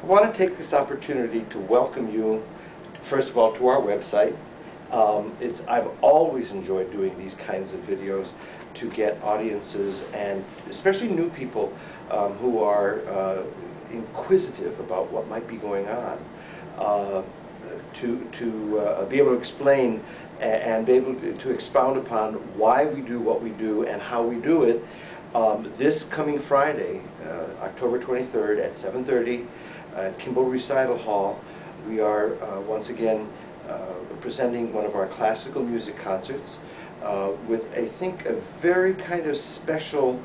I want to take this opportunity to welcome you, first of all, to our website. I've always enjoyed doing these kinds of videos to get audiences, and especially new people who are inquisitive about what might be going on, to be able to explain and be able to expound upon why we do what we do and how we do it. This coming Friday, October 23rd at 7:30 at Kimball Recital Hall, we are once again presenting one of our classical music concerts with, I think, a very kind of special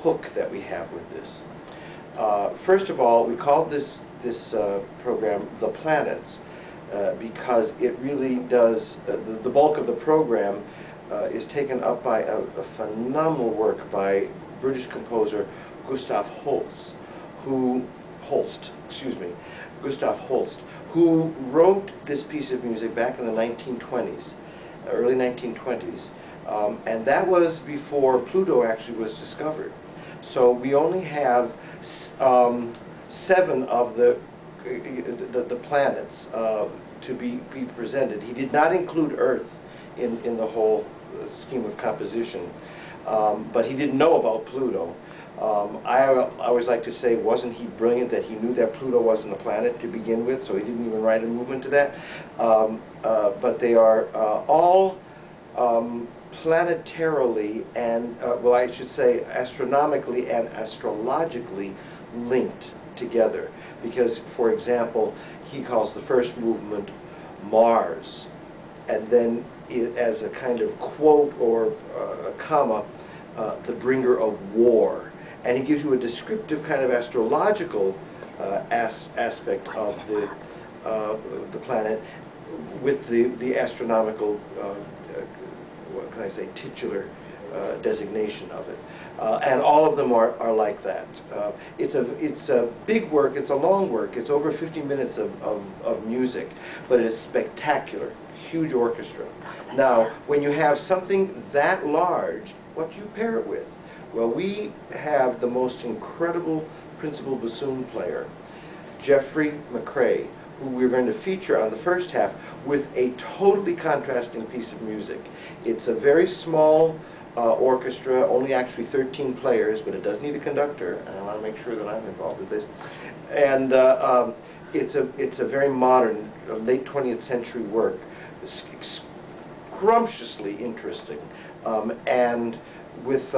hook that we have with this. First of all, we called this program The Planets because it really does, the bulk of the program is taken up by a phenomenal work by British composer Gustav Holst, who wrote this piece of music back in the 1920s, early 1920s, and that was before Pluto actually was discovered. So we only have 7 of the planets to be presented. He did not include Earth in the whole scheme of composition, but he didn't know about Pluto. I always like to say, wasn't he brilliant that he knew that Pluto wasn't a planet to begin with, so he didn't even write a movement to that. But they are all planetarily and, well, I should say astronomically and astrologically linked together. Because, for example, he calls the first movement Mars, and then as a kind of quote or a comma, the bringer of war. And he gives you a descriptive kind of astrological aspect of the planet with the astronomical, what can I say, titular designation of it. And all of them are like that. It's a big work, it's a long work, it's over 50 minutes of music, but it is spectacular, huge orchestra. Now, when you have something that large, what do you pair it with? Well, we have the most incredible principal bassoon player, Geoffrey McCrae, who we're going to feature on the first half with a totally contrasting piece of music. It's a very small orchestra, only actually 13 players, but it does need a conductor, and I want to make sure that I'm involved with this. And it's a very modern, late 20th century work, scrumptiously interesting. And with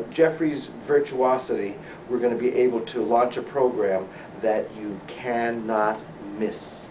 Geoffrey's virtuosity, we're going to be able to launch a program that you cannot miss.